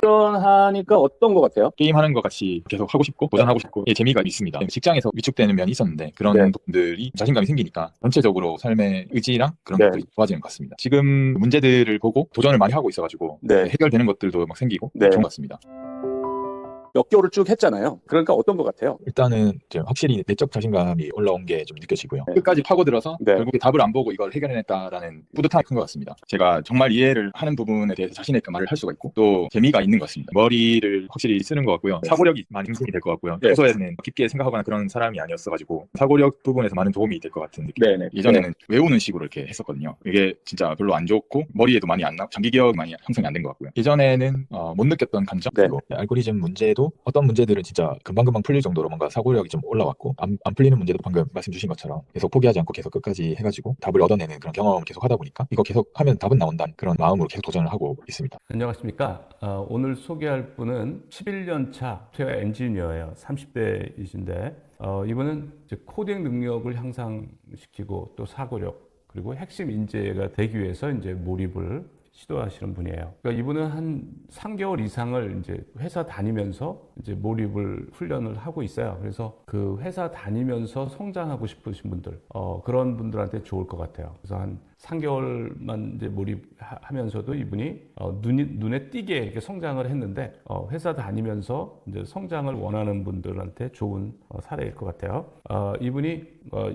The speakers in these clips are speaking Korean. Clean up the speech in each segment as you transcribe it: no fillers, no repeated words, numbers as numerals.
하니까 어떤 것 같아요? 게임하는 것 같이 계속 하고 싶고 도전하고 싶고 재미가 있습니다. 직장에서 위축되는 면이 있었는데 그런 네. 분들이 자신감이 생기니까 전체적으로 삶의 의지랑 그런 네. 것들이 좋아지는 것 같습니다. 지금 문제들을 보고 도전을 많이 하고 있어가지고 네. 해결되는 것들도 막 생기고 네. 좋은 것 같습니다. 몇 개월을 쭉 했잖아요. 그러니까 어떤 것 같아요? 일단은 이제 확실히 내적 자신감이 올라온 게 좀 느껴지고요. 네. 끝까지 파고들어서 네. 결국에 답을 안 보고 이걸 해결해냈다라는 뿌듯함이 큰 것 같습니다. 제가 정말 이해를 하는 부분에 대해서 자신 있게 말을 할 수가 있고 또 재미가 있는 것 같습니다. 머리를 확실히 쓰는 것 같고요. 네. 사고력이 많이 힘이 될 것 같고요. 네. 평소에는 깊게 생각하거나 그런 사람이 아니었어가지고 사고력 부분에서 많은 도움이 될 것 같은 느낌. 네. 네. 예전에는 외우는 식으로 이렇게 했었거든요. 이게 진짜 별로 안 좋고 머리에도 많이 안 나고 장기 기억이 많이 형성이 안 된 것 같고요. 예전에는 못 느꼈던 감정 네. 그리고 알고리즘 문제도 어떤 문제들은 진짜 금방금방 풀릴 정도로 뭔가 사고력이 좀 올라왔고 안 풀리는 문제도 방금 말씀 주신 것처럼 계속 포기하지 않고 계속 끝까지 해가지고 답을 얻어내는 그런 경험을 계속 하다 보니까 이거 계속 하면 답은 나온다는 그런 마음으로 계속 도전을 하고 있습니다. 안녕하십니까. 오늘 소개할 분은 11년 차 소프트웨어 엔지니어예요. 30대이신데 이분은 이제 코딩 능력을 향상시키고 또 사고력 그리고 핵심 인재가 되기 위해서 이제 몰입을 시도하시는 분이에요. 그러니까 이분은 한 3개월 이상을 이제 회사 다니면서 이제 몰입을 훈련을 하고 있어요. 그래서 그 회사 다니면서 성장하고 싶으신 분들, 그런 분들한테 좋을 것 같아요. 그래서 한 3개월만 이제 몰입하면서도 이분이 눈에 띄게 이렇게 성장을 했는데 회사 다니면서 이제 성장을 원하는 분들한테 좋은 사례일 것 같아요. 이분이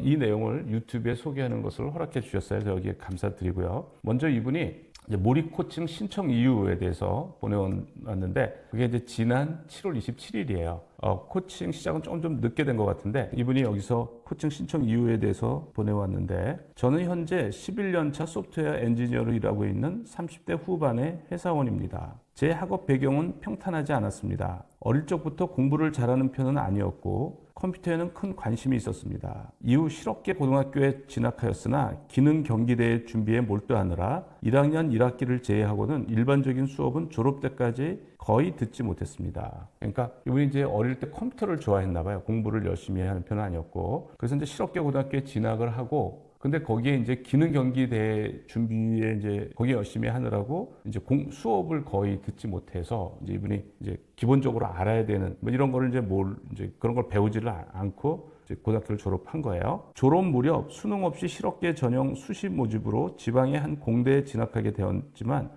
이 내용을 유튜브에 소개하는 것을 허락해 주셨어요. 그래서 여기에 감사드리고요. 먼저 이분이 이제 몰입 코칭 신청 이유에 대해서 보내왔는데 그게 이제 지난 7월 27일이에요. 코칭 시작은 좀 늦게 된 것 같은데 이분이 여기서 코칭 신청 이유에 대해서 보내왔는데 저는 현재 11년 차 소프트웨어 엔지니어로 일하고 있는 30대 후반의 회사원입니다. 제 학업 배경은 평탄하지 않았습니다. 어릴 적부터 공부를 잘하는 편은 아니었고 컴퓨터에는 큰 관심이 있었습니다. 이후 실업계 고등학교에 진학하였으나 기능 경기대 준비에 몰두하느라 1학년 1학기를 제외하고는 일반적인 수업은 졸업 때까지 거의 듣지 못했습니다. 그러니까 이분이 이제 어릴 때 컴퓨터를 좋아했나 봐요. 공부를 열심히 하는 편은 아니었고. 그래서 이제 실업계 고등학교에 진학을 하고 근데 거기에 이제 기능 경기대 준비에 이제 거기에 열심히 하느라고 이제 수업을 거의 듣지 못해서 이제 이분이 이제 기본적으로 알아야 되는 뭐 이런 거를 이제 그런 걸 배우지를 않고 이제 고등학교를 졸업한 거예요. 졸업 무렵 수능 없이 실업계 전형 수시 모집으로 지방의 한 공대에 진학하게 되었지만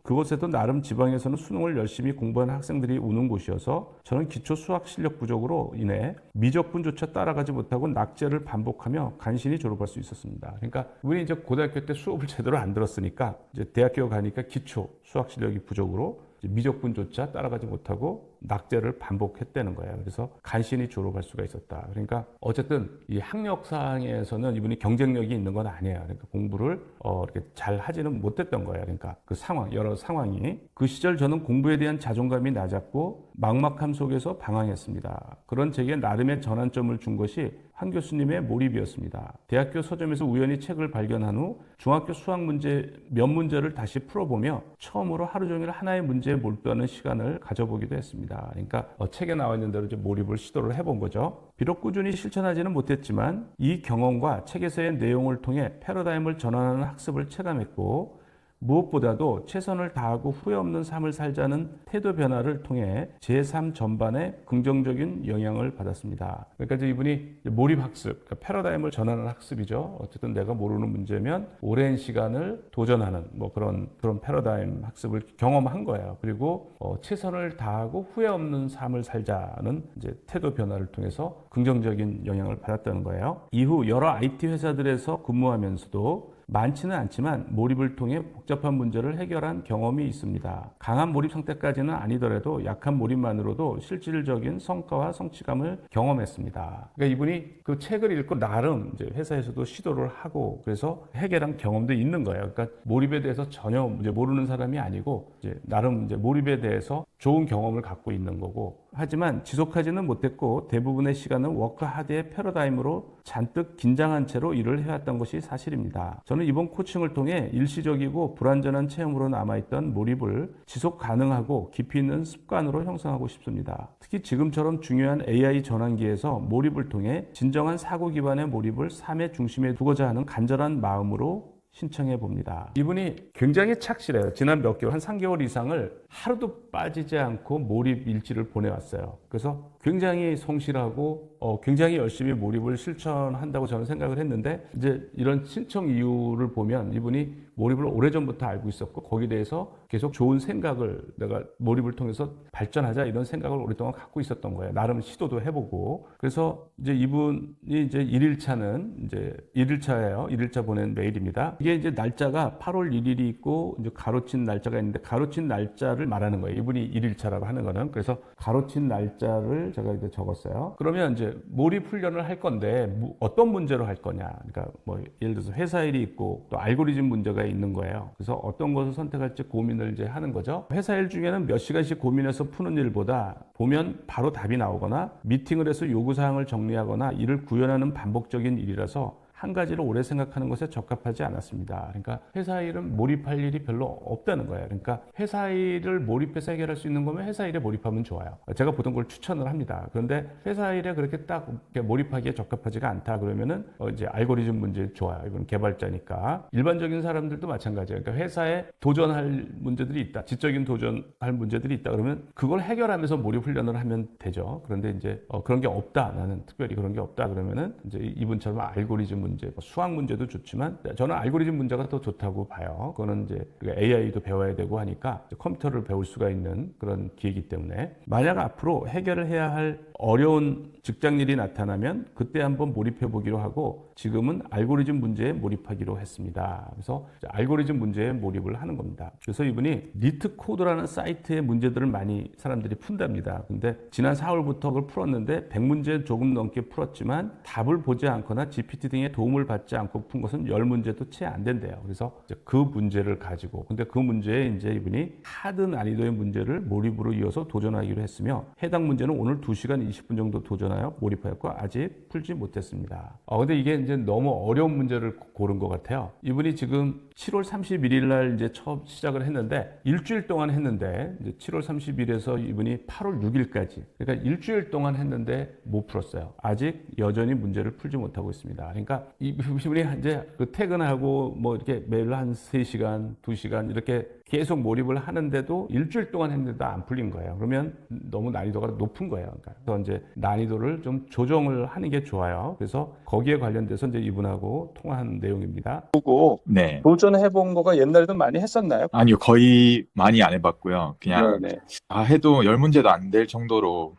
그곳에도 나름 지방에서는 수능을 열심히 공부하는 학생들이 오는 곳이어서 저는 기초 수학 실력 부족으로 인해 미적분조차 따라가지 못하고 낙제를 반복하며 간신히 졸업할 수 있었습니다. 그러니까 우리 이제 고등학교 때 수업을 제대로 안 들었으니까 이제 대학교 가니까 기초 수학 실력이 부족으로 미적분조차 따라가지 못하고 낙제를 반복했다는 거예요. 그래서 간신히 졸업할 수가 있었다. 그러니까 어쨌든 이 학력상에서는 이분이 경쟁력이 있는 건 아니에요. 그러니까 공부를 이렇게 잘 하지는 못했던 거예요. 그러니까 그 상황, 여러 상황이 그 시절 저는 공부에 대한 자존감이 낮았고 막막함 속에서 방황했습니다. 그런 제게 나름의 전환점을 준 것이 한 교수님의 몰입이었습니다. 대학교 서점에서 우연히 책을 발견한 후 중학교 수학 문제 몇 문제를 다시 풀어보며 처음으로 하루 종일 하나의 문제에 몰두하는 시간을 가져보기도 했습니다. 그러니까 책에 나와 있는 대로 이제 몰입을 시도를 해본 거죠. 비록 꾸준히 실천하지는 못했지만 이 경험과 책에서의 내용을 통해 패러다임을 전환하는 학습을 체감했고 무엇보다도 최선을 다하고 후회 없는 삶을 살자는 태도 변화를 통해 제 삶 전반에 긍정적인 영향을 받았습니다. 그러니까 이제 이분이 몰입 학습, 그러니까 패러다임을 전하는 학습이죠. 어쨌든 내가 모르는 문제면 오랜 시간을 도전하는 뭐 그런 패러다임 학습을 경험한 거예요. 그리고 최선을 다하고 후회 없는 삶을 살자는 이제 태도 변화를 통해서 긍정적인 영향을 받았다는 거예요. 이후 여러 IT 회사들에서 근무하면서도 많지는 않지만 몰입을 통해 복잡한 문제를 해결한 경험이 있습니다. 강한 몰입 상태까지는 아니더라도 약한 몰입만으로도 실질적인 성과와 성취감을 경험했습니다. 그러니까 이분이 그 책을 읽고 나름 이제 회사에서도 시도를 하고 그래서 해결한 경험도 있는 거예요. 그러니까 몰입에 대해서 전혀 이제 모르는 사람이 아니고 이제 나름 이제 몰입에 대해서 좋은 경험을 갖고 있는 거고 하지만 지속하지는 못했고 대부분의 시간은 워크하드의 패러다임으로 잔뜩 긴장한 채로 일을 해왔던 것이 사실입니다. 저는 이번 코칭을 통해 일시적이고 불완전한 체험으로 남아있던 몰입을 지속 가능하고 깊이 있는 습관으로 형성하고 싶습니다. 특히 지금처럼 중요한 AI 전환기에서 몰입을 통해 진정한 사고 기반의 몰입을 삶의 중심에 두고자 하는 간절한 마음으로 신청해 봅니다. 이분이 굉장히 착실해요. 지난 몇 개월, 한 3개월 이상을 하루도 빠지지 않고 몰입 일지를 보내왔어요. 그래서 굉장히 성실하고 굉장히 열심히 몰입을 실천한다고 저는 생각을 했는데, 이제 이런 신청 이유를 보면 이분이 몰입을 오래전부터 알고 있었고 거기에 대해서 계속 좋은 생각을, 내가 몰입을 통해서 발전하자 이런 생각을 오랫동안 갖고 있었던 거예요. 나름 시도도 해보고. 그래서 이제 이분이 이제 1일차는 이제 1일차예요. 1일차 보낸 메일입니다. 이게 이제 날짜가 8월 1일이 있고 이제 가로친 날짜가 있는데, 가로친 날짜를 말하는 거예요. 이분이 1일차라고 하는 거는. 그래서 가로친 날짜를 제가 이제 적었어요. 그러면 이제 몰입 훈련을 할 건데 어떤 문제로 할 거냐. 그러니까 뭐 예를 들어서 회사 일이 있고 또 알고리즘 문제가 있는 거예요. 그래서 어떤 것을 선택할지 고민을 이제 하는 거죠. 회사 일 중에는 몇 시간씩 고민해서 푸는 일보다 보면 바로 답이 나오거나 미팅을 해서 요구사항을 정리하거나 일을 구현하는 반복적인 일이라서 한 가지를 오래 생각하는 것에 적합하지 않았습니다. 그러니까 회사 일은 몰입할 일이 별로 없다는 거예요. 그러니까 회사 일을 몰입해서 해결할 수 있는 거면 회사 일에 몰입하면 좋아요. 제가 보통 그걸 추천을 합니다. 그런데 회사 일에 그렇게 딱 몰입하기에 적합하지가 않다 그러면은 이제 알고리즘 문제 좋아요. 이건 개발자니까. 일반적인 사람들도 마찬가지예요. 그러니까 회사에 도전할 문제들이 있다. 지적인 도전할 문제들이 있다. 그러면 그걸 해결하면서 몰입 훈련을 하면 되죠. 그런데 이제 그런 게 없다. 나는 특별히 그런 게 없다. 그러면은 이제 이분처럼 알고리즘 문제, 수학 문제도 좋지만 저는 알고리즘 문제가 더 좋다고 봐요. 그거는 이제 AI도 배워야 되고 하니까 컴퓨터를 배울 수가 있는 그런 기회이기 때문에, 만약 앞으로 해결을 해야 할 어려운 직장 일이 나타나면 그때 한번 몰입해 보기로 하고, 지금은 알고리즘 문제에 몰입하기로 했습니다. 그래서 알고리즘 문제에 몰입을 하는 겁니다. 그래서 이분이 리트코드라는 사이트의 문제들을 많이 사람들이 푼답니다. 근데 지난 4월부터 그걸 풀었는데 100문제 조금 넘게 풀었지만 답을 보지 않거나 GPT 등의 도움을 받지 않고 푼 것은 10문제도 채 안 된대요. 그래서 이제 그 문제를 가지고, 근데 그 문제에 이제 이분이 하드 난이도의 문제를 몰입으로 이어서 도전하기로 했으며, 해당 문제는 오늘 2시간 20분 정도 도전하여 몰입하였고 아직 풀지 못했습니다. 근데 이게 이제 너무 어려운 문제를 고른 것 같아요. 이분이 지금 7월 31일 날 이제 처음 시작을 했는데 일주일 동안 했는데, 이제 7월 30일에서 이분이 8월 6일까지, 그러니까 일주일 동안 했는데 못 풀었어요. 아직 여전히 문제를 풀지 못하고 있습니다. 그러니까 이분이 이제 그 퇴근하고 뭐 이렇게 매일 한 3시간, 2시간 이렇게 계속 몰입을 하는데도 일주일 동안 했는데도 안 풀린 거예요. 그러면 너무 난이도가 높은 거예요. 그래서 이제 난이도를 좀 조정을 하는 게 좋아요. 그래서 거기에 관련돼서 이제 이분하고 통화한 내용입니다. 보고 네. 도전해본 거가 옛날에도 많이 했었나요? 아니요, 거의 많이 안 해봤고요. 그냥 네네. 해도 10문제도 안 될 정도로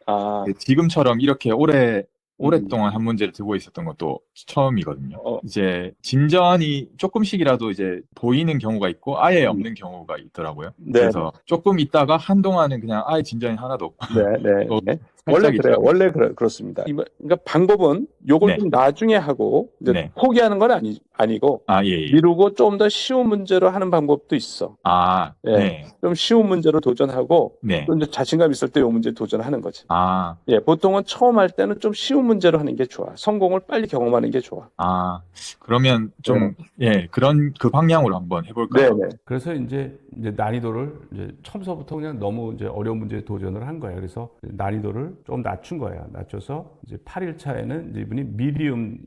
지금처럼 이렇게 오랫동안 한 문제를 두고 있었던 것도 처음이거든요. 이제 진전이 조금씩이라도 이제 보이는 경우가 있고 아예 없는 경우가 있더라고요. 네. 그래서 조금 있다가 한동안은 그냥 아예 진전이 하나도 없고. 네. 또 원래 살짝 그래요. 있다가. 원래 그렇습니다. 그러니까 방법은 요걸 네. 좀 나중에 하고 이제 네. 포기하는 건 아니고 예. 미루고 좀 더 쉬운 문제로 하는 방법도 있어. 예. 네. 좀 쉬운 문제로 도전하고 네. 또 이제 자신감 있을 때 요 문제 도전하는 거지. 아, 예, 보통은 처음 할 때는 좀 쉬운 문제로 하는 게 좋아. 성공을 빨리 경험하는 게 좋아. 그러면 좀, 그런 그 방향으로 한번 해볼까요? 네네. 그래서 이제 난이도를 이제 처음서부터 그냥 너무 이제 어려운 문제에 도전을 한 거예요. 그래서 난이도를 좀 낮춘 거예요. 낮춰서 이제 8일 차에는 이제 이분이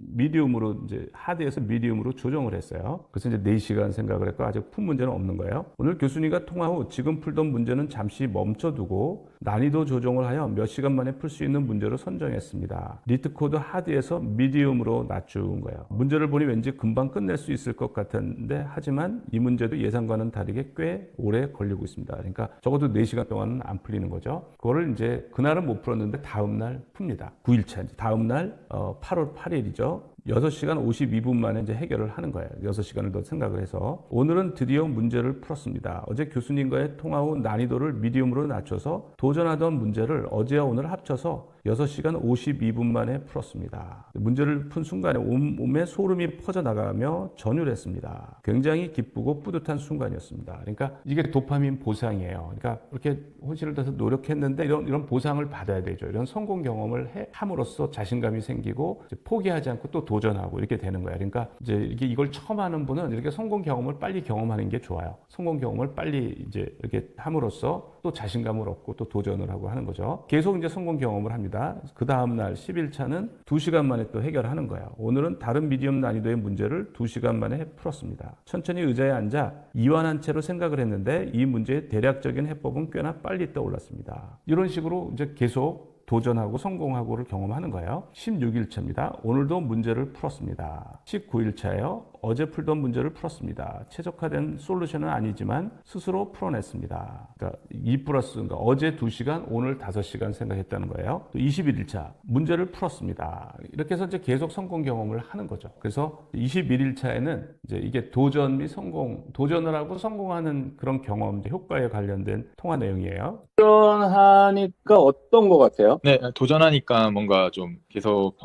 미디움으로 이제 하드에서 미디움으로 조정을 했어요. 그래서 이제 4시간 생각을 했고 아직 푼 문제는 없는 거예요. 오늘 교수님과 통화 후 지금 풀던 문제는 잠시 멈춰두고 난이도 조정을 하여 몇 시간 만에 풀 수 있는 문제로 선정했습니다. 리트코드 하드에서 미디움으로 낮춘 거예요. 문제를 보니 왠지 금방 끝낼 수 있을 것 같았는데, 하지만 이 문제도 예상과는 다르게 꽤 오래 걸리고 있습니다. 그러니까 적어도 4시간 동안은 안 풀리는 거죠. 그거를 이제 그날은 못 풀었는데 다음날 풉니다. 9일차, 다음날 8월 8일이죠. 6시간 52분 만에 이제 해결을 하는 거예요. 6시간을 더 생각을 해서. 오늘은 드디어 문제를 풀었습니다. 어제 교수님과의 통화 후 난이도를 미디움으로 낮춰서 도전하던 문제를 어제와 오늘 합쳐서 6시간 52분 만에 풀었습니다. 문제를 푼 순간에 온몸에 소름이 퍼져나가며 전율했습니다. 굉장히 기쁘고 뿌듯한 순간이었습니다. 그러니까 이게 도파민 보상이에요. 그러니까 이렇게 혼신을 다해서 노력했는데 이런 보상을 받아야 되죠. 이런 성공 경험을 함으로써 자신감이 생기고 포기하지 않고 또 도전하고 이렇게 되는 거예요. 그러니까 이제 이걸 처음 하는 분은 이렇게 성공 경험을 빨리 경험하는 게 좋아요. 성공 경험을 빨리 이제 이렇게 함으로써 또 자신감을 얻고 또 도전을 하고 하는 거죠. 계속 이제 성공 경험을 합니다. 합니다. 그 다음날 10일차는 2시간 만에 또 해결하는 거예요. 오늘은 다른 미디엄 난이도의 문제를 2시간 만에 풀었습니다. 천천히 의자에 앉아 이완한 채로 생각을 했는데 이 문제의 대략적인 해법은 꽤나 빨리 떠올랐습니다. 이런 식으로 이제 계속 도전하고 성공하고를 경험하는 거예요. 16일차입니다. 오늘도 문제를 풀었습니다. 19일차예요. 어제 풀던 문제를 풀었습니다. 최적화된 솔루션은 아니지만 스스로 풀어냈습니다. 그러니까 2 플러스, 그러니까 어제 2시간, 오늘 5시간 생각했다는 거예요. 또 21일차, 문제를 풀었습니다. 이렇게 해서 이제 계속 성공 경험을 하는 거죠. 그래서 21일차에는 이제 이게 도전 및 성공, 도전을 하고 성공하는 그런 경험, 효과에 관련된 통화 내용이에요. 도전하니까 어떤 것 같아요? 네, 도전하니까 뭔가 좀 계속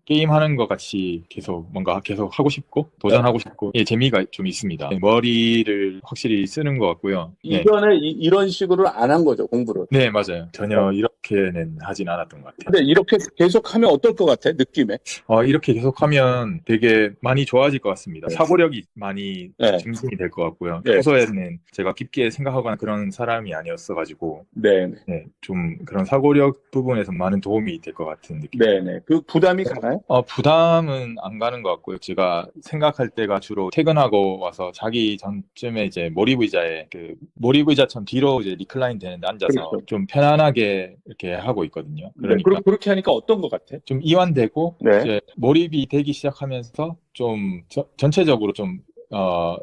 게임하는 것 같이 계속 뭔가 계속 하고 싶고 도전하고 싶고 예, 재미가 좀 있습니다. 네, 머리를 확실히 쓰는 것 같고요. 네, 이전에 이런 식으로 안 한 거죠, 공부를. 네, 맞아요. 전혀 이렇게는 하진 않았던 것 같아요. 근데 이렇게 계속 하면 어떨 것 같아, 느낌에? 이렇게 계속하면 되게 많이 좋아질 것 같습니다. 네. 사고력이 많이 네. 증진이 될 것 같고요. 네. 평소에는 제가 깊게 생각하거나 그런 사람이 아니었어가지고 네네. 네, 좀 그런 사고력 부분에서 많은 도움이 될 것 같은 느낌. 네네. 그 부담이 가나요? 부담은 안 가는 것 같고요. 제가 생각할 때가 주로 퇴근하고 와서 자기 전쯤에 이제 몰입의자에 몰입 의자처럼 뒤로 이제 리클라인 되는데 앉아서 그렇죠. 좀 편안하게 이렇게 하고 있거든요. 네. 그러니까 그렇게 하니까 어떤 것 같아? 좀 이완되고 네. 이제 몰입이 되기 시작하면서 좀 전체적으로 좀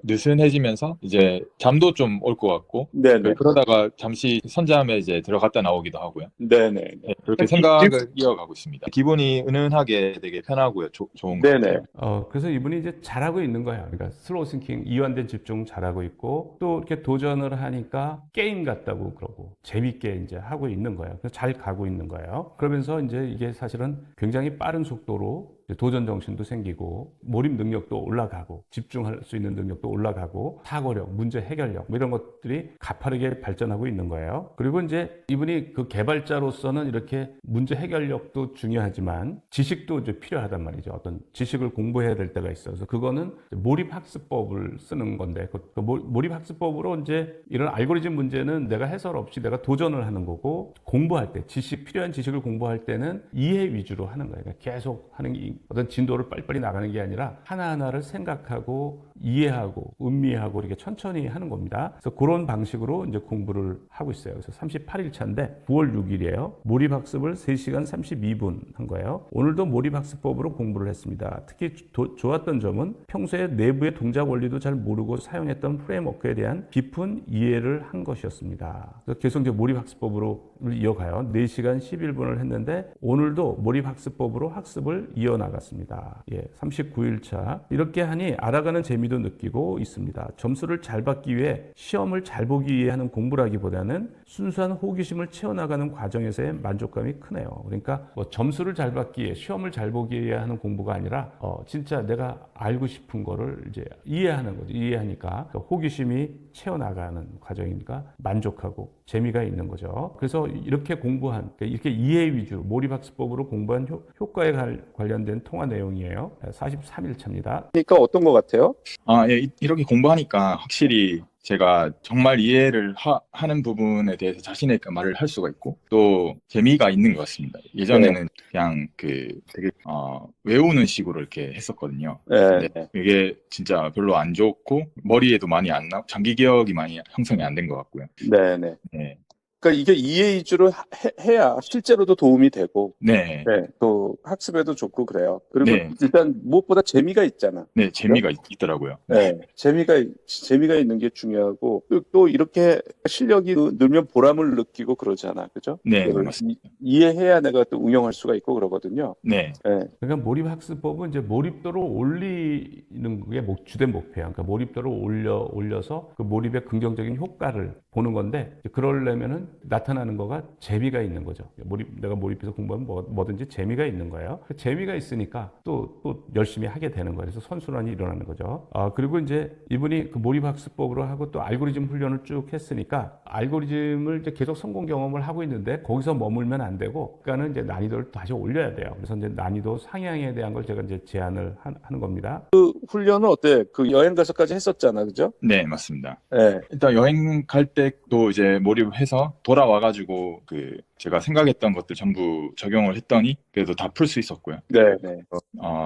느슨해지면서 이제 잠도 좀 올 것 같고 네네. 그러다가 잠시 선잠에 이제 들어갔다 나오기도 하고요. 네네. 네, 그렇게 생각을 이어가고 있습니다. 기분이 은은하게 되게 편하고요. 좋은 것 네네. 같아요. 그래서 이분이 이제 잘하고 있는 거예요. 그러니까 슬로우 싱킹, 이완된 집중 잘하고 있고 또 이렇게 도전을 하니까 게임 같다고 그러고 재밌게 이제 하고 있는 거예요. 그래서 잘 가고 있는 거예요. 그러면서 이제 이게 사실은 굉장히 빠른 속도로 도전 정신도 생기고 몰입 능력도 올라가고 집중할 수 있는 능력도 올라가고 사고력, 문제 해결력 뭐 이런 것들이 가파르게 발전하고 있는 거예요. 그리고 이제 이분이 그 개발자로서는 이렇게 문제 해결력도 중요하지만 지식도 이제 필요하단 말이죠. 어떤 지식을 공부해야 될 때가 있어서 그거는 몰입 학습법을 쓰는 건데 그 몰입 학습법으로 이제 이런 알고리즘 문제는 내가 해설 없이 내가 도전을 하는 거고 공부할 때 필요한 지식을 공부할 때는 이해 위주로 하는 거예요. 그러니까 계속 하는 게 어떤 진도를 빨리빨리 나가는 게 아니라 하나하나를 생각하고 이해하고 음미하고 이렇게 천천히 하는 겁니다. 그래서 그런 방식으로 이제 공부를 하고 있어요. 그래서 38일차인데 9월 6일이에요. 몰입학습을 3시간 32분 한 거예요. 오늘도 몰입학습법으로 공부를 했습니다. 특히 좋았던 점은 평소에 내부의 동작 원리도 잘 모르고 사용했던 프레임워크에 대한 깊은 이해를 한 것이었습니다. 그래서 계속 이제 몰입학습법으로 이어가요. 4시간 11분을 했는데 오늘도 몰입학습법으로 학습을 이어나갔습니다. 39일차. 이렇게 하니 알아가는 재미도 느끼고 있습니다. 점수를 잘 받기 위해 시험을 잘 보기 위해 하는 공부라기보다는 순수한 호기심을 채워나가는 과정에서의 만족감이 크네요. 그러니까 뭐 점수를 잘 받기 위해 시험을 잘 보기 위해 하는 공부가 아니라 진짜 내가 알고 싶은 거를 이제 이해하는 거죠. 이해하니까 호기심이 채워나가는 과정이니까 만족하고 재미가 있는 거죠. 그래서 이렇게 공부한, 이렇게 이해 위주로 몰입학습법으로 공부한 효과에 관련된 통화 내용이에요. 43일 차입니다. 그러니까 어떤 것 같아요? 예, 이렇게 공부하니까 확실히 제가 정말 이해를 하는 부분에 대해서 자신 있게 말을 할 수가 있고 또 재미가 있는 것 같습니다. 예전에는 그냥 되게 외우는 식으로 이렇게 했었거든요. 네. 근데 이게 진짜 별로 안 좋고 머리에도 많이 안 장기 기억이 많이 형성이 안 된 것 같고요. 네네. 네. 그러니까 이게 이해 위주로 해야 실제로도 도움이 되고, 네. 또 학습에도 좋고 그래요. 그리고 네. 일단 무엇보다 재미가 있잖아. 네, 재미가 있더라고요. 네. 재미가 있는 게 중요하고, 또 이렇게 실력이 늘면 보람을 느끼고 그러잖아. 그죠? 네, 맞습니다. 이해해야 내가 또 응용할 수가 있고 그러거든요. 네. 네. 그러니까 몰입학습법은 이제 몰입도를 올리는 게 주된 목표야. 그러니까 몰입도를 올려서 그 몰입의 긍정적인 효과를 보는 건데, 그러려면은 나타나는 거가 재미가 있는 거죠. 내가 몰입해서 공부하면 뭐든지 재미가 있는 거예요. 그 재미가 있으니까 또 열심히 하게 되는 거예요. 그래서 선순환이 일어나는 거죠. 그리고 이제 이분이 그 몰입학습법으로 하고 또 알고리즘 훈련을 쭉 했으니까 알고리즘을 이제 계속 성공 경험을 하고 있는데 거기서 머물면 안 되고, 그러니까는 이제 난이도를 다시 올려야 돼요. 그래서 이제 난이도 상향에 대한 걸 제가 이제 제안을 하는 겁니다. 그 훈련은 어때? 그 여행 가서까지 했었잖아. 그죠? 네, 맞습니다. 네. 일단 여행 갈 때도 이제 몰입해서 돌아와가지고 제가 생각했던 것들 전부 적용을 했더니 그래도 다 풀 수 있었고요. 네, 네.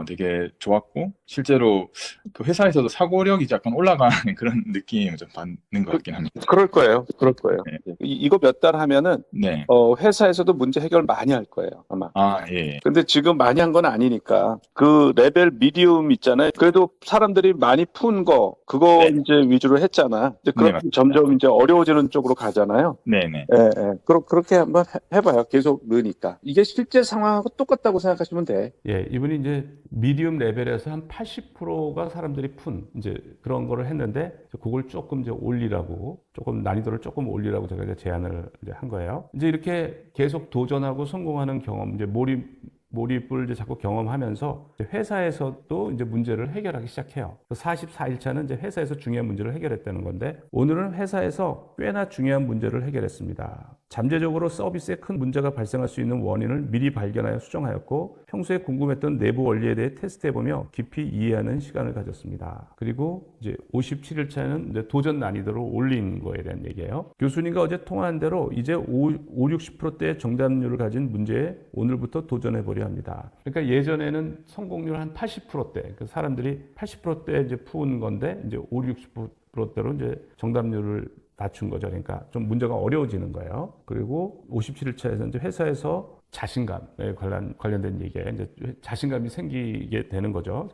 되게 좋았고 실제로 그 회사에서도 사고력이 약간 올라가는 그런 느낌을 좀 받는 것 같긴 합니다. 그럴 거예요. 그럴 거예요. 네. 이거 몇 달 하면은 네. 회사에서도 문제 해결 많이 할 거예요, 아마. 예. 근데 지금 많이 한 건 아니니까 그 레벨 미디움 있잖아요. 그래도 사람들이 많이 푼 거 그거 네. 이제 위주로 했잖아. 이제 그렇게 맞습니다. 점점 이제 어려워지는 쪽으로 가잖아요. 네네. 예, 예. 그렇게 한번 해봐요. 계속 느니까. 이게 실제 상황하고 똑같다고 생각하시면 돼. 예, 이분이 이제 미디움 레벨에서 한 80%가 사람들이 푼 이제 그런 거를 했는데 그걸 조금 이제 올리라고 조금 난이도를 조금 올리라고 제가 이제 제안을 이제 한 거예요. 이제 이렇게 계속 도전하고 성공하는 경험, 이제 몰입을 이제 자꾸 경험하면서 이제 회사에서도 이제 문제를 해결하기 시작해요. 44일 차는 이제 회사에서 중요한 문제를 해결했다는 건데 오늘은 회사에서 꽤나 중요한 문제를 해결했습니다. 잠재적으로 서비스에 큰 문제가 발생할 수 있는 원인을 미리 발견하여 수정하였고 평소에 궁금했던 내부 원리에 대해 테스트해보며 깊이 이해하는 시간을 가졌습니다. 그리고 이제 57일 차에는 이제 도전 난이도를 올린 거에 대한 얘기예요. 교수님과 어제 통화한 대로 이제 60%대의 정답률을 가진 문제에 오늘부터 도전해보려 합니다. 그러니까 예전에는 성공률 한 80%대, 그 사람들이 80%대 이제 푸는 건데 이제 60%대로 이제 정답률을 낮춘 거죠. 그러니까 좀 문제가 어려워지는 거예요. 그리고 57일 차에서 이제 회사에서 자신감에 관련된 얘기에 이제 자신감이 생기게 되는 거죠.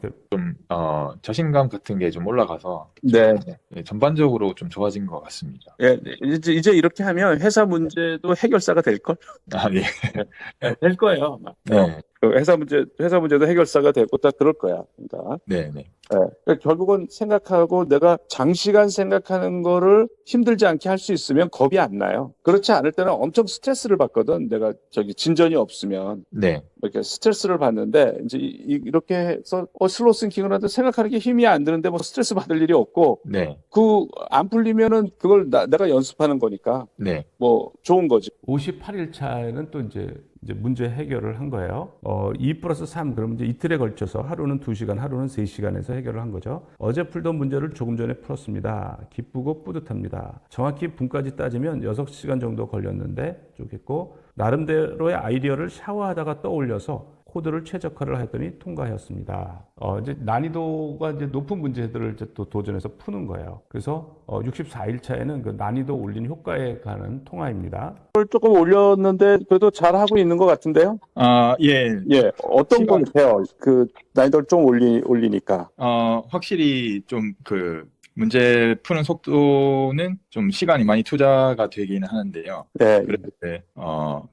자신감 같은 게 좀 올라가서 네. 전반적으로 좀 좋아진 것 같습니다. 예, 이제 이렇게 하면 회사 문제도 해결사가 될 걸? 예. 될 거예요. 아마. 네. 그 회사 문제도 해결사가 되고 다 그럴 거야. 그러니까. 네. 그러니까 결국은 생각하고 내가 장시간 생각하는 거를 힘들지 않게 할 수 있으면 겁이 안 나요. 그렇지 않을 때는 엄청 스트레스를 받거든. 내가 진전이 없으면. 네. 이렇게 스트레스를 받는데 이제 이렇게 해서 슬로우 싱킹을 하는데 생각하는 게 힘이 안 드는데 뭐 스트레스 받을 일이 없고 네. 안 풀리면은 그걸 내가 연습하는 거니까 네. 뭐 좋은 거지. 58일 차에는 또 이제 문제 해결을 한 거예요. 2+3 그러면 이제 이틀에 걸쳐서 하루는 2시간, 하루는 3시간에서 해결을 한 거죠. 어제 풀던 문제를 조금 전에 풀었습니다. 기쁘고 뿌듯합니다. 정확히 분까지 따지면 6시간 정도 걸렸는데 좋겠고 나름대로의 아이디어를 샤워하다가 떠올려서 코드를 최적화를 했더니 통과하였습니다. 이제 난이도가 이제 높은 문제들을 이제 또 도전해서 푸는 거예요. 그래서 64일 차에는 그 난이도 올린 효과에 관한 통화입니다. 그걸 조금 올렸는데 그래도 잘 하고 있는 것 같은데요? 예. 예, 어떤 건 돼요? 그 난이도를 좀 올리니까. 확실히 좀 문제 푸는 속도는 좀 시간이 많이 투자가 되기는 하는데요. 네. 그런데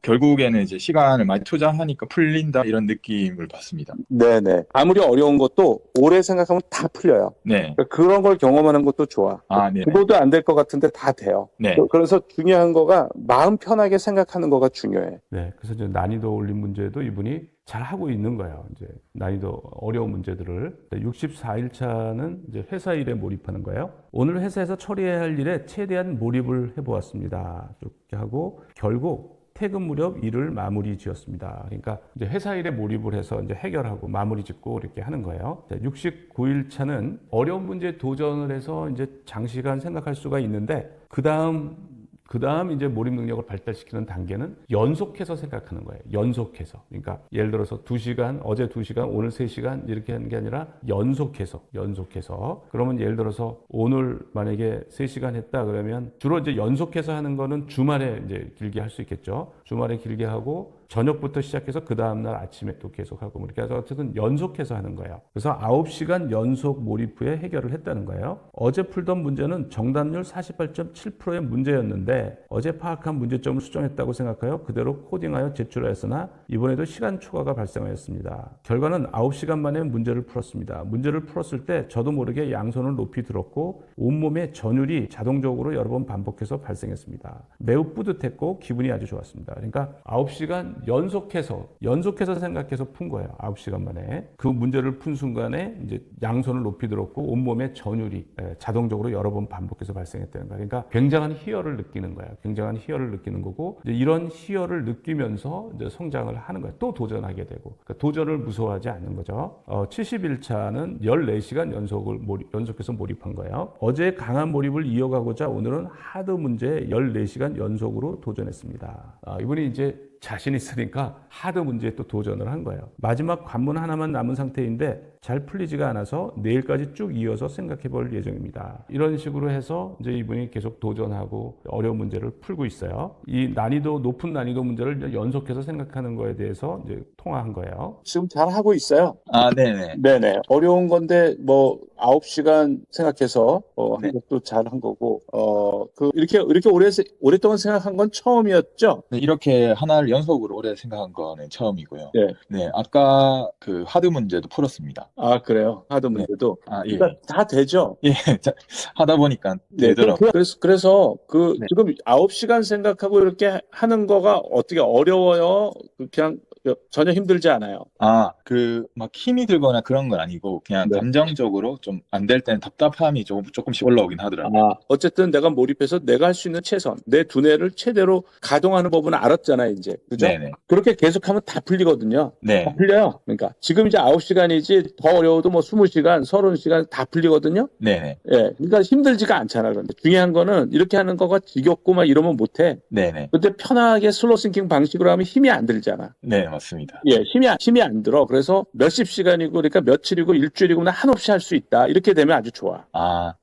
결국에는 이제 시간을 많이 투자하니까 풀린다 이런 느낌을 받습니다. 네네. 아무리 어려운 것도 오래 생각하면 다 풀려요. 네. 그러니까 그런 걸 경험하는 것도 좋아. 네. 그거도 안 될 것 같은데 다 돼요. 네. 그래서 중요한 거가 마음 편하게 생각하는 거가 중요해. 네. 그래서 이제 난이도 올린 문제도 이분이 잘 하고 있는 거예요. 이제 난이도 어려운 문제들을. 64일 차는 이제 회사 일에 몰입하는 거예요. 오늘 회사에서 처리해야 할 일에 최대한 몰입을 해보았습니다. 이렇게 하고 결국 퇴근 무렵 일을 마무리 지었습니다. 그러니까 이제 회사 일에 몰입을 해서 이제 해결하고 마무리 짓고 이렇게 하는 거예요. 69일 차는 어려운 문제에 도전을 해서 이제 장시간 생각할 수가 있는데 그 다음 이제 몰입 능력을 발달시키는 단계는 연속해서 생각하는 거예요. 연속해서. 그러니까 예를 들어서 2시간, 어제 2시간, 오늘 3시간 이렇게 하는 게 아니라 연속해서. 그러면 예를 들어서 오늘 만약에 3시간 했다 그러면 주로 이제 연속해서 하는 거는 주말에 이제 길게 할 수 있겠죠. 주말에 길게 하고 저녁부터 시작해서 그 다음날 아침에 또 계속하고 이렇게 해서 어쨌든 연속해서 하는 거예요. 그래서 9시간 연속 몰입 후에 해결을 했다는 거예요. 어제 풀던 문제는 정답률 48.7%의 문제였는데 어제 파악한 문제점을 수정했다고 생각하여 그대로 코딩하여 제출하였으나 이번에도 시간 초과가 발생하였습니다. 결과는 9시간 만에 문제를 풀었습니다. 문제를 풀었을 때 저도 모르게 양손을 높이 들었고 온몸의 전율이 자동적으로 여러 번 반복해서 발생했습니다. 매우 뿌듯했고 기분이 아주 좋았습니다. 그러니까 9시간 연속해서 생각해서 푼 거예요. 9시간 만에. 그 문제를 푼 순간에 이제 양손을 높이 들었고 온몸에 전율이 자동적으로 여러 번 반복해서 발생했다는 거예요. 그러니까 굉장한 희열을 느끼는 거예요. 굉장한 희열을 느끼는 거고 이제 이런 희열을 느끼면서 이제 성장을 하는 거예요. 또 도전하게 되고. 그러니까 도전을 무서워하지 않는 거죠. 71차는 14시간 연속해서 몰입한 거예요. 어제 강한 몰입을 이어가고자 오늘은 하드 문제에 14시간 연속으로 도전했습니다. 이분이 이제 자신 있으니까 하드 문제에 또 도전을 한 거예요. 마지막 관문 하나만 남은 상태인데 잘 풀리지가 않아서 내일까지 쭉 이어서 생각해 볼 예정입니다. 이런 식으로 해서 이제 이분이 계속 도전하고 어려운 문제를 풀고 있어요. 이 높은 난이도 문제를 이제 연속해서 생각하는 거에 대해서 이제 통화한 거예요. 지금 잘 하고 있어요. 아, 네네. 네네. 어려운 건데, 9시간 생각해서, 네. 한 것도 잘 한 거고, 이렇게 오랫동안 생각한 건 처음이었죠? 네, 이렇게 하나를 연속으로 오래 생각한 거는 처음이고요. 네. 네, 아까 그 하드 문제도 풀었습니다. 아, 그래요. 하드 네. 문제도. 아, 예. 그러니까 다 되죠? 예, 하다 보니까 네. 되더라고요. 그래서 네. 지금 9시간 생각하고 이렇게 하는 거가 어떻게 어려워요? 그냥 전혀 힘들지 않아요. 막 힘이 들거나 그런 건 아니고, 그냥 네. 감정적으로 좀 안 될 때는 답답함이 조금씩 올라오긴 하더라고요. 어쨌든 내가 몰입해서 내가 할 수 있는 최선, 내 두뇌를 최대로 가동하는 법은 알았잖아요, 이제. 그죠? 네네. 그렇게 계속하면 다 풀리거든요. 네. 다 풀려요. 그러니까 지금 이제 9시간이지 더 어려워도 20시간, 30시간 다 풀리거든요. 네네. 예. 그러니까 힘들지가 않잖아. 그런데 중요한 거는 이렇게 하는 거가 지겹고 막 이러면 못 해. 네네. 근데 편하게 슬로우 싱킹 방식으로 하면 힘이 안 들잖아. 네, 맞습니다. 예, 힘이 안 들어. 그래서 몇십 시간이고, 그러니까 며칠이고, 일주일이고, 한없이 할 수 있다. 이렇게 되면 아주 좋아.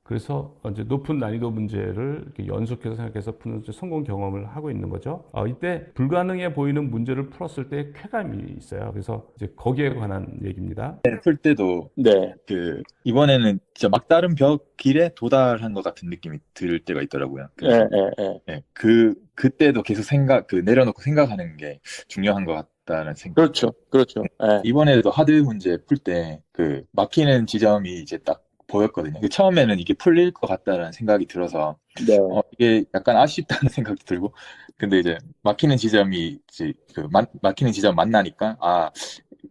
그래서 이제 높은 난이도 문제를 이렇게 연속해서 생각해서 푸는 성공 경험을 하고 있는 거죠. 이때 불가능해 보이는 문제를 풀었을 때 쾌감이 있어요. 그래서 이제 거기에 관한 얘기입니다. 네, 풀 때도 네. 이번에는 진짜 막다른 벽 길에 도달한 것 같은 느낌이 들 때가 있더라고요. 그래서 네, 그때도 계속 내려놓고 생각하는 게 중요한 것 같다는 생각. 그렇죠. 예. 이번에도 하드 문제 풀 때 막히는 지점이 이제 딱 보였거든요. 처음에는 이게 풀릴 것 같다는 생각이 들어서 네. 이게 약간 아쉽다는 생각도 들고, 근데 이제 막히는 지점이 막히는 지점 만나니까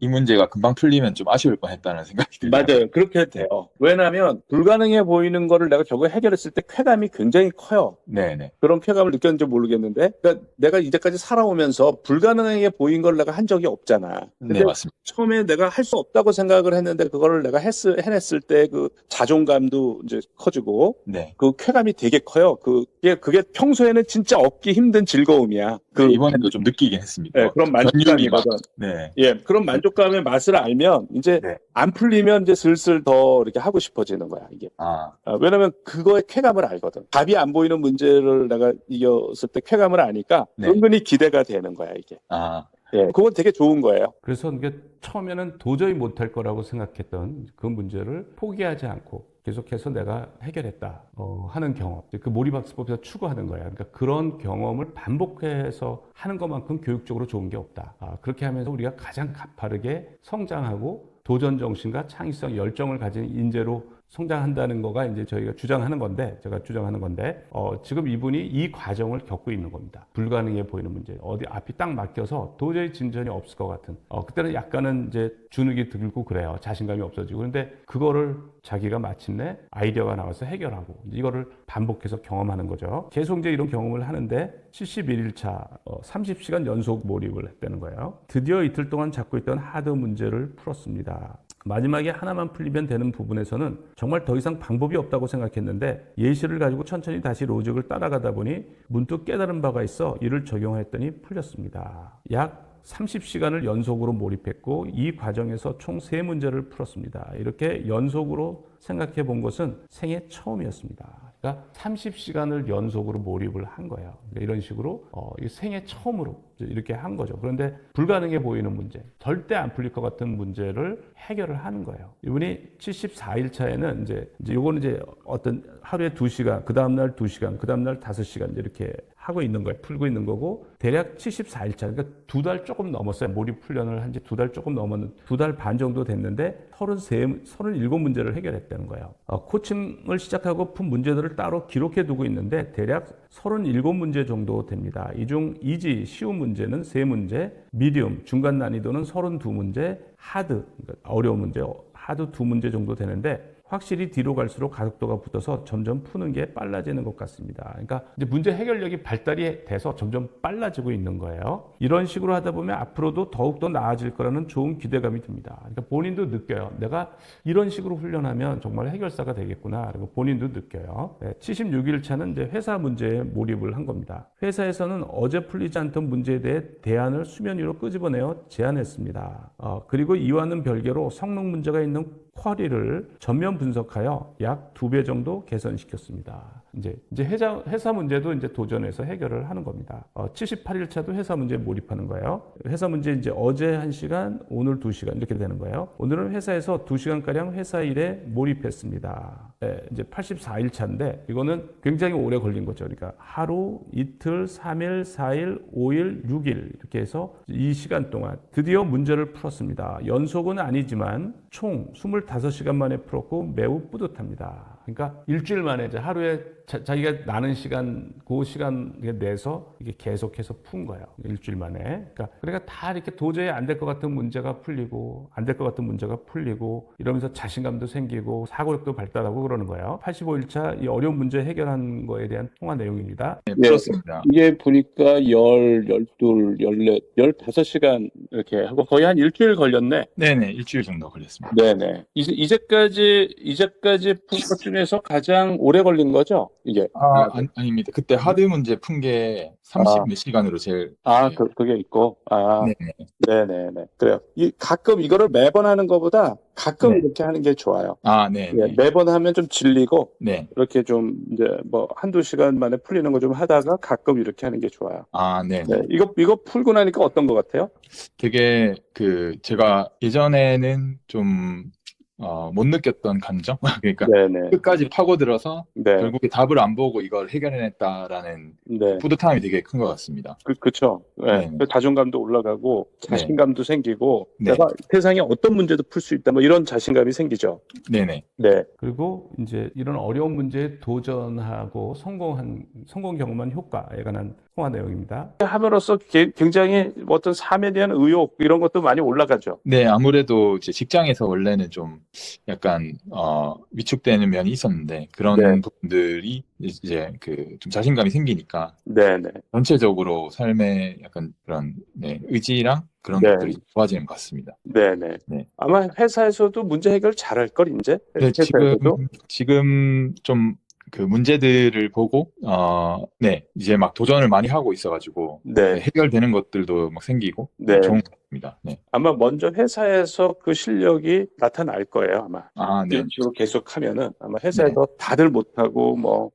이 문제가 금방 풀리면 좀 아쉬울 뻔했다는 생각이 들어요. 맞아요. 그렇게 돼요. 왜냐하면 불가능해 보이는 거를 내가 저거 해결했을 때 쾌감이 굉장히 커요. 네네. 그런 쾌감을 느꼈는지 모르겠는데, 그러니까 내가 이제까지 살아오면서 불가능하게 보인 걸 내가 한 적이 없잖아. 근데 네, 맞습니다. 처음에 내가 할 수 없다고 생각을 했는데 그거를 내가 해냈을 때 그 자존감도 이제 커지고, 네. 그 쾌감이 되게 커요. 그게 평소에는 진짜 얻기 힘든 즐거움이야. 이번에도 좀 느끼긴 했습니다. 네, 그런 만족감이거든. 네. 예, 그런 만족감의 맛을 알면 이제 네. 안 풀리면 이제 슬슬 더 이렇게 하고 싶어지는 거야, 이게. 왜냐면 그거의 쾌감을 알거든. 답이 안 보이는 문제를 내가 이겼을 때 쾌감을 아니까 네. 은근히 기대가 되는 거야, 이게. 예, 그건 되게 좋은 거예요. 그래서 이게 처음에는 도저히 못할 거라고 생각했던 그 문제를 포기하지 않고 계속해서 내가 해결했다 하는 경험, 그 몰입학습법에서 추구하는 거야. 그러니까 그런 경험을 반복해서 하는 것만큼 교육적으로 좋은 게 없다. 그렇게 하면서 우리가 가장 가파르게 성장하고 도전 정신과 창의성, 열정을 가진 인재로 성장한다는 거가 이제 제가 주장하는 건데, 지금 이분이 이 과정을 겪고 있는 겁니다. 불가능해 보이는 문제, 어디 앞이 딱 막혀서 도저히 진전이 없을 것 같은, 그때는 약간은 이제 주눅이 들고 그래요. 자신감이 없어지고. 그런데 그거를 자기가 마침내 아이디어가 나와서 해결하고, 이거를 반복해서 경험하는 거죠. 계속 이제 이런 경험을 하는데 71일차 30시간 연속 몰입을 했다는 거예요. 드디어 이틀 동안 잡고 있던 하드 문제를 풀었습니다. 마지막에 하나만 풀리면 되는 부분에서는 정말 더 이상 방법이 없다고 생각했는데 예시를 가지고 천천히 다시 로직을 따라가다 보니 문득 깨달은 바가 있어 이를 적용했더니 풀렸습니다. 약 30시간을 연속으로 몰입했고 이 과정에서 총 3문제를 풀었습니다. 이렇게 연속으로 생각해 본 것은 생애 처음이었습니다. 그러니까 30시간을 연속으로 몰입을 한 거예요. 그러니까 이런 식으로 생애 처음으로 이렇게 한 거죠. 그런데 불가능해 보이는 문제, 절대 안 풀릴 것 같은 문제를 해결을 하는 거예요. 이분이 74일 차에는 이제 요거는 이제 어떤 하루에 2시간, 그 다음날 2시간, 그 다음날 5시간 이렇게 하고 있는 거예요. 풀고 있는 거고 대략 74일차 그러니까 2달 조금 넘었어요. 몰입 훈련을 한 지 2달 조금 넘었는 2달 반 정도 됐는데 37문제를 해결했다는 거예요. 코칭을 시작하고 푼 문제들을 따로 기록해 두고 있는데 대략 37문제 정도 됩니다. 이 중 이지 쉬운 문제는 3문제, 미디움 중간 난이도는 32문제, 하드 그러니까 어려운 문제 하드 2문제 정도 되는데 확실히 뒤로 갈수록 가속도가 붙어서 점점 푸는 게 빨라지는 것 같습니다. 그러니까 이제 문제 해결력이 발달이 돼서 점점 빨라지고 있는 거예요. 이런 식으로 하다 보면 앞으로도 더욱더 나아질 거라는 좋은 기대감이 듭니다. 그러니까 본인도 느껴요. 내가 이런 식으로 훈련하면 정말 해결사가 되겠구나. 그리고 본인도 느껴요. 76일 차는 이제 회사 문제에 몰입을 한 겁니다. 회사에서는 어제 풀리지 않던 문제에 대해 대안을 수면 위로 끄집어내어 제안했습니다. 그리고 이와는 별개로 성능 문제가 있는 쿼리를 전면 분석하여 약 2배 정도 개선시켰습니다. 이제 회사 문제도 이제 도전해서 해결을 하는 겁니다. 78일 차도 회사 문제에 몰입하는 거예요. 회사 문제 이제 어제 1시간, 오늘 2시간 이렇게 되는 거예요. 오늘은 회사에서 2시간가량 회사 일에 몰입했습니다. 이제 84일 차인데 이거는 굉장히 오래 걸린 거죠. 그러니까 하루, 이틀, 3일, 4일, 5일, 6일 이렇게 해서 이 시간 동안 드디어 문제를 풀었습니다. 연속은 아니지만 총 25시간 만에 풀었고 매우 뿌듯합니다. 그러니까 일주일 만에 이제 하루에 자기가 나는 시간, 그 시간 내서 이게 계속해서 푼 거예요. 일주일 만에. 그러니까 다 이렇게 도저히 안 될 것 같은 문제가 풀리고, 안 될 것 같은 문제가 풀리고, 이러면서 자신감도 생기고, 사고력도 발달하고 그러는 거예요. 85일차 이 어려운 문제 해결한 거에 대한 통화 내용입니다. 네, 그렇습니다. 이게 보니까 12, 14, 15시간 이렇게 하고 거의 한 일주일 걸렸네. 네네, 일주일 정도 걸렸습니다. 네네. 이제까지 푼 것 중에서 가장 오래 걸린 거죠? 이게. 아닙니다. 그때 하드 문제 푼 게 30 몇 시간으로 제일. 네. 그게 있고. 네네. 네네네. 그래요. 가끔 이거를 매번 하는 것보다 가끔 네. 이렇게 하는 게 좋아요. 네. 예, 매번 하면 좀 질리고, 네. 이렇게 좀 이제 뭐 한두 시간 만에 풀리는 거 좀 하다가 가끔 이렇게 하는 게 좋아요. 네. 네. 이거 풀고 나니까 어떤 것 같아요? 되게 제가 예전에는 좀 못 느꼈던 감정? 그러니까 네네. 끝까지 파고들어서 네. 결국에 답을 안 보고 이걸 해결해냈다라는 네. 뿌듯함이 되게 큰 것 같습니다. 그쵸. 네. 네. 자존감도 올라가고, 자신감도 생기고, 네. 내가 세상에 어떤 문제도 풀 수 있다, 뭐 이런 자신감이 생기죠. 네네. 네. 그리고 이제 이런 어려운 문제에 도전하고 성공 경험한 효과에 관한 통화 내용입니다. 함으로써 굉장히 어떤 삶에 대한 의욕, 이런 것도 많이 올라가죠. 네, 아무래도 이제 직장에서 원래는 좀 약간 위축되는 면이 있었는데 그런 네. 부분들이 이제 좀 자신감이 생기니까 네네. 전체적으로 삶에 약간 그런 의지랑 그런 네. 것들이 좋아지는 것 같습니다. 네네. 네. 아마 회사에서도 문제 해결 잘할 걸, 이제? 네, 회사에서도? 지금 좀 그 문제들을 보고 이제 막 도전을 많이 하고 있어가지고 네. 해결되는 것들도 막 생기고 네. 좋은 것 같습니다. 네. 아마 먼저 회사에서 그 실력이 나타날 거예요, 아마. 네. 이런 식으로 계속 하면은 아마 회사에서 다들 못하고 뭐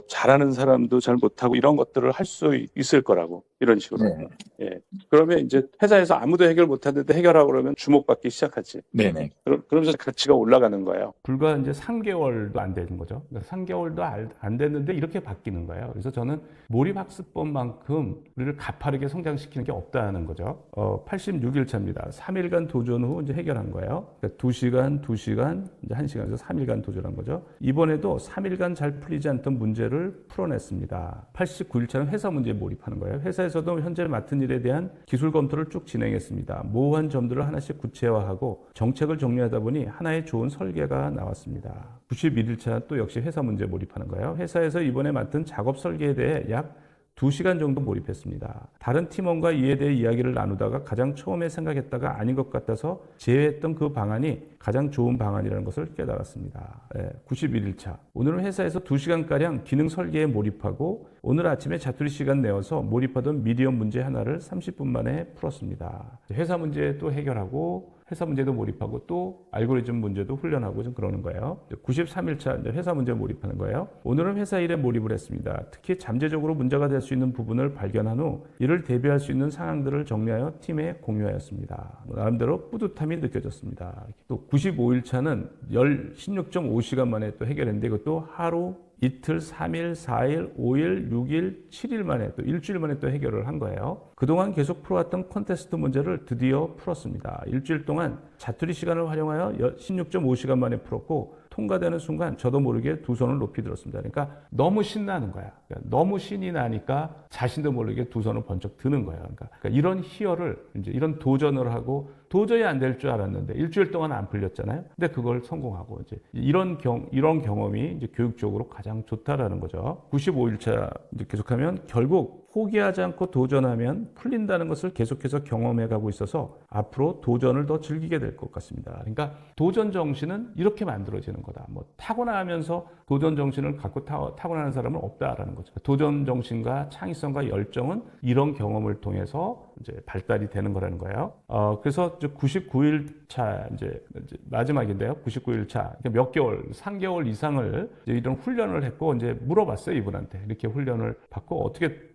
잘하는 사람도 잘 못하고 이런 것들을 할 수 있을 거라고, 이런 식으로. 네. 예. 그러면 이제 회사에서 아무도 해결 못하는데 해결하고 그러면 주목받기 시작하지. 네네. 그러면서 가치가 올라가는 거예요. 불과 이제 3개월도 안 되는 거죠. 그러니까 3개월도 안 됐는데 이렇게 바뀌는 거예요. 그래서 저는 몰입학습법만큼 우리를 가파르게 성장시키는 게 없다는 거죠. 86일 차입니다. 3일간 도전 후 이제 해결한 거예요. 그러니까 2시간, 이제 1시간에서 3일간 도전한 거죠. 이번에도 3일간 잘 풀리지 않던 문제를 풀어냈습니다. 89일 차는 회사 문제에 몰입하는 거예요. 회사에서도 현재 맡은 일에 대한 기술 검토를 쭉 진행했습니다. 모호한 점들을 하나씩 구체화하고 정책을 정리하다 보니 하나의 좋은 설계가 나왔습니다. 91일 차 또 역시 회사 문제에 몰입하는 거예요. 회사에서 이번에 맡은 작업 설계에 대해 약 2시간 정도 몰입했습니다. 다른 팀원과 이에 대해 이야기를 나누다가 가장 처음에 생각했다가 아닌 것 같아서 제외했던 그 방안이 가장 좋은 방안이라는 것을 깨달았습니다. 91일 차. 오늘은 회사에서 2시간가량 기능 설계에 몰입하고 오늘 아침에 자투리 시간 내어서 몰입하던 미디엄 문제 하나를 30분 만에 풀었습니다. 회사 문제 또 해결하고 회사 문제도 몰입하고 또 알고리즘 문제도 훈련하고 좀 그러는 거예요. 93일차 회사 문제에 몰입하는 거예요. 오늘은 회사 일에 몰입을 했습니다. 특히 잠재적으로 문제가 될 수 있는 부분을 발견한 후 이를 대비할 수 있는 상황들을 정리하여 팀에 공유하였습니다. 나름대로 뿌듯함이 느껴졌습니다. 또 95일차는 16.5시간 만에 또 해결했는데 이것도 하루, 이틀, 3일, 4일, 5일, 6일, 7일 만에 또 일주일 만에 또 해결을 한 거예요. 그동안 계속 풀어왔던 콘테스트 문제를 드디어 풀었습니다. 일주일 동안 자투리 시간을 활용하여 16.5시간 만에 풀었고 통과되는 순간 저도 모르게 두 손을 높이 들었습니다. 그러니까 너무 신나는 거야. 그러니까 너무 신이 나니까 자신도 모르게 두 손을 번쩍 드는 거예요. 그러니까 이런 희열을 이제 이런 도전을 하고 도저히 안 될 줄 알았는데 일주일 동안 안 풀렸잖아요. 근데 그걸 성공하고 이제 이런 경험이 이제 교육적으로 가장 좋다라는 거죠. 95일차 이제 계속하면 결국 포기하지 않고 도전하면 풀린다는 것을 계속해서 경험해 가고 있어서 앞으로 도전을 더 즐기게 될 것 같습니다. 그러니까 도전 정신은 이렇게 만들어지는 거다. 뭐 타고나면서 도전 정신을 갖고 타고나는 사람은 없다라는 거죠. 도전 정신과 창의성과 열정은 이런 경험을 통해서 이제 발달이 되는 거라는 거예요. 그래서 이제 99일차 이제 마지막인데요. 99일차 몇 개월, 3개월 이상을 이제 이런 훈련을 했고 이제 물어봤어요 이분한테 이렇게 훈련을 받고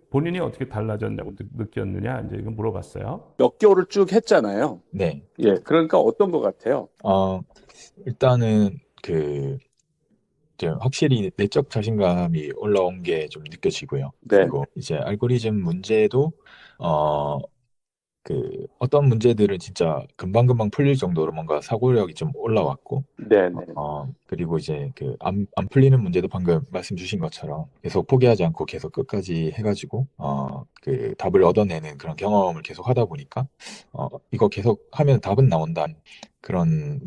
본인이 어떻게 달라졌냐고 느꼈느냐 이제 이거 물어봤어요. 몇 개월을 쭉 했잖아요. 네. 예, 그러니까 어떤 것 같아요? 일단은 이제 확실히 내적 자신감이 올라온 게 좀 느껴지고요. 네. 그리고 이제 알고리즘 문제도 어떤 문제들은 진짜 금방금방 풀릴 정도로 뭔가 사고력이 좀 올라왔고, 네, 네. 그리고 이제 안 풀리는 문제도 방금 말씀 주신 것처럼 계속 포기하지 않고 계속 끝까지 해가지고, 답을 얻어내는 그런 경험을 계속 하다 보니까, 이거 계속 하면 답은 나온다는 그런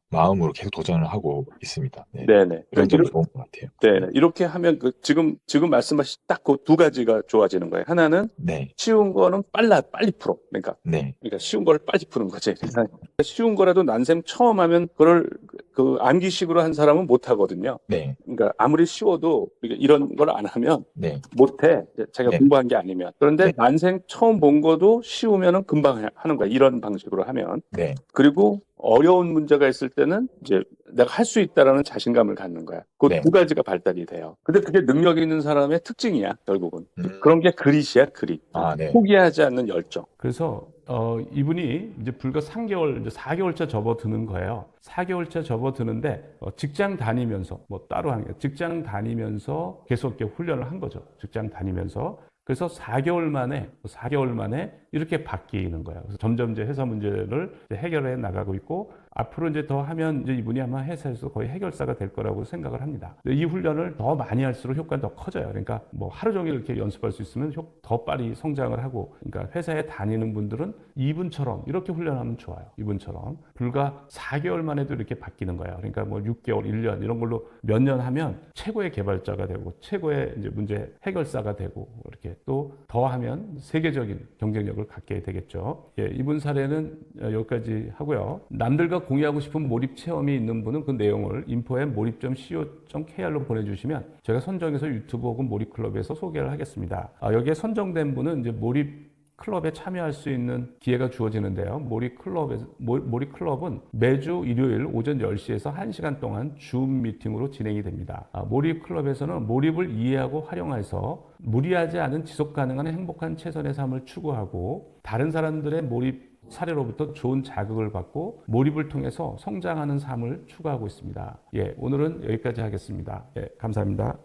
마음으로 계속 도전을 하고 있습니다. 네. 네, 네. 그런 점이 좋은 것 같아요. 네, 네. 이렇게 하면 지금 말씀하신 딱 그 두 가지가 좋아지는 거예요. 하나는 네, 쉬운 거는 빨리 풀어. 그러니까 네, 쉬운 걸 빨리 푸는 거지. 쉬운 거라도 난생 처음 하면 그걸 암기식으로 한 사람은 못 하거든요. 네, 그러니까 아무리 쉬워도 이런 걸 안 하면 네, 못 해. 자기가 네. 공부한 게 아니면. 그런데 네. 난생 처음 본 거도 쉬우면은 금방 하는 거야. 이런 방식으로 하면. 네, 그리고 어려운 문제가 있을 때는 이제 내가 할 수 있다라는 자신감을 갖는 거야. 그 네. 두 가지가 발달이 돼요. 근데 그게 능력 있는 사람의 특징이야, 결국은. 그런 게 그릿이야, 그릿. 네. 포기하지 않는 열정. 그래서 이분이 이제 불과 3개월, 이제 4개월차 접어드는 거예요. 4개월차 접어드는데 직장 다니면서 뭐 따로 하는 게 직장 다니면서 계속 이렇게 훈련을 한 거죠. 직장 다니면서. 그래서 4개월 만에 이렇게 바뀌는 거예요. 그래서 점점 이제 회사 문제를 이제 해결해 나가고 있고 앞으로 이제 더 하면 이제 이분이 아마 회사에서 거의 해결사가 될 거라고 생각을 합니다. 이 훈련을 더 많이 할수록 효과는 더 커져요. 그러니까 뭐 하루 종일 이렇게 연습할 수 있으면 더 빨리 성장을 하고, 그러니까 회사에 다니는 분들은 이분처럼 이렇게 훈련하면 좋아요. 이분처럼 불과 4개월 만에도 이렇게 바뀌는 거예요. 그러니까 뭐 6개월, 1년 이런 걸로 몇 년 하면 최고의 개발자가 되고 최고의 이제 문제 해결사가 되고 이렇게 또 더 하면 세계적인 경쟁력을 갖게 되겠죠. 예, 이분 사례는 여기까지 하고요. 남들과 공유하고 싶은 몰입 체험이 있는 분은 그 내용을 info@몰입.co.kr로 보내주시면 제가 선정해서 유튜브 혹은 몰입클럽에서 소개를 하겠습니다. 여기에 선정된 분은 이제 몰입 클럽에 참여할 수 있는 기회가 주어지는데요. 몰입클럽은 매주 일요일 오전 10시에서 1시간 동안 줌 미팅으로 진행이 됩니다. 몰입클럽에서는 몰입을 이해하고 활용해서 무리하지 않은 지속 가능한 행복한 최선의 삶을 추구하고 다른 사람들의 몰입 사례로부터 좋은 자극을 받고 몰입을 통해서 성장하는 삶을 추구하고 있습니다. 예, 오늘은 여기까지 하겠습니다. 예, 감사합니다.